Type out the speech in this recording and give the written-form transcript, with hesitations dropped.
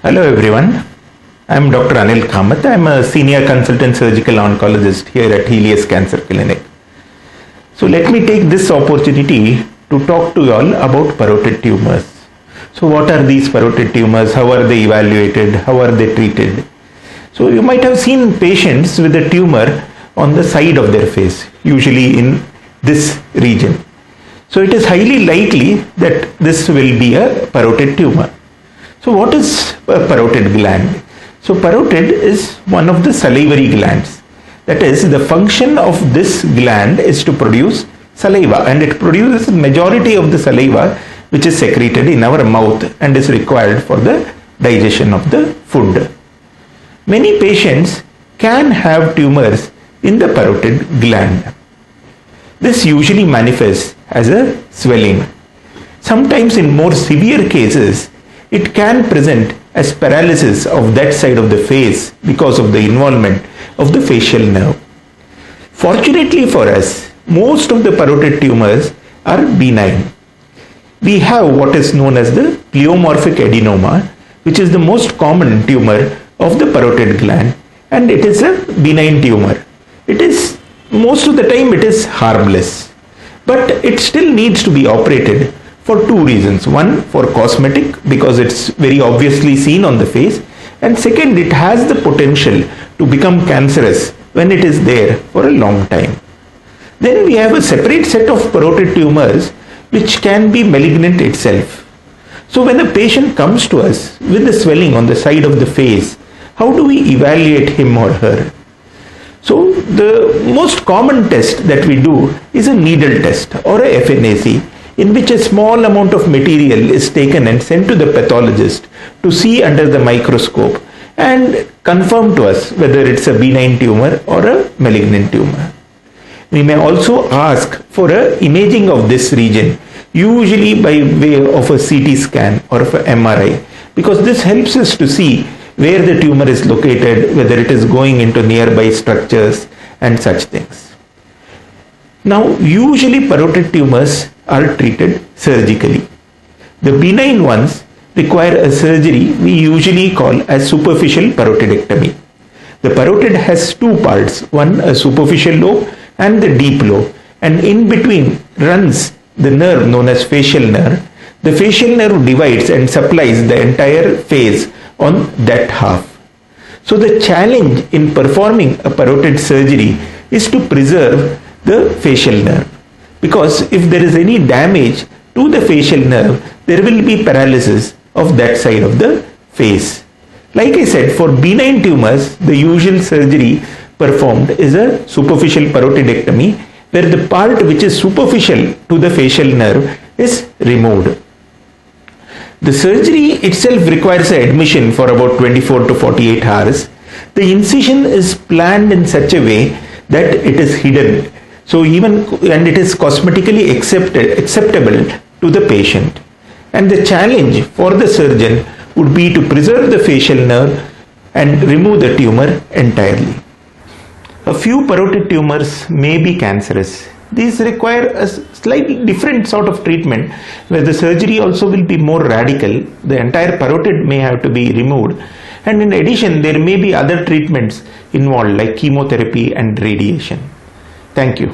Hello everyone, I am Dr. Anil Kamath. I am a senior consultant surgical oncologist here at Helios Cancer Clinic. So let me take this opportunity to talk to you all about parotid tumors. So what are these parotid tumors? How are they evaluated? How are they treated? So you might have seen patients with a tumor on the side of their face, usually in this region. So it is highly likely that this will be a parotid tumor. So what is a parotid gland? So parotid is one of the salivary glands. That is, the function of this gland is to produce saliva, and it produces the majority of the saliva which is secreted in our mouth and is required for the digestion of the food. Many patients can have tumors in the parotid gland. This usually manifests as a swelling. Sometimes in more severe cases, it can present as paralysis of that side of the face because of the involvement of the facial nerve. Fortunately for us, most of the parotid tumors are benign. We have what is known as the pleomorphic adenoma, which is the most common tumor of the parotid gland, and it is a benign tumor. Most of the time it is harmless, but it still needs to be operated for two reasons. One, for cosmetic, because it's very obviously seen on the face, and second, it has the potential to become cancerous when it is there for a long time. Then we have a separate set of parotid tumors which can be malignant itself. So when a patient comes to us with the swelling on the side of the face, how do we evaluate him or her? So the most common test that we do is a needle test or a FNAC, in which a small amount of material is taken and sent to the pathologist to see under the microscope and confirm to us whether it's a benign tumor or a malignant tumor. We may also ask for an imaging of this region, usually by way of a CT scan or of an MRI, because this helps us to see where the tumor is located, whether it is going into nearby structures and such things. Now, usually parotid tumors are treated surgically. The benign ones require a surgery we usually call as superficial parotidectomy. The parotid has two parts, one a superficial lobe and the deep lobe, and in between runs the nerve known as facial nerve. The facial nerve divides and supplies the entire face on that half. So the challenge in performing a parotid surgery is to preserve the facial nerve, because if there is any damage to the facial nerve, there will be paralysis of that side of the face. Like I said, for benign tumors, the usual surgery performed is a superficial parotidectomy, where the part which is superficial to the facial nerve is removed. The surgery itself requires an admission for about 24 to 48 hours. The incision is planned in such a way that it is hidden. And it is cosmetically acceptable to the patient. And the challenge for the surgeon would be to preserve the facial nerve and remove the tumor entirely. A few parotid tumors may be cancerous. These require a slightly different sort of treatment, where the surgery also will be more radical. The entire parotid may have to be removed, and in addition there may be other treatments involved like chemotherapy and radiation. Thank you.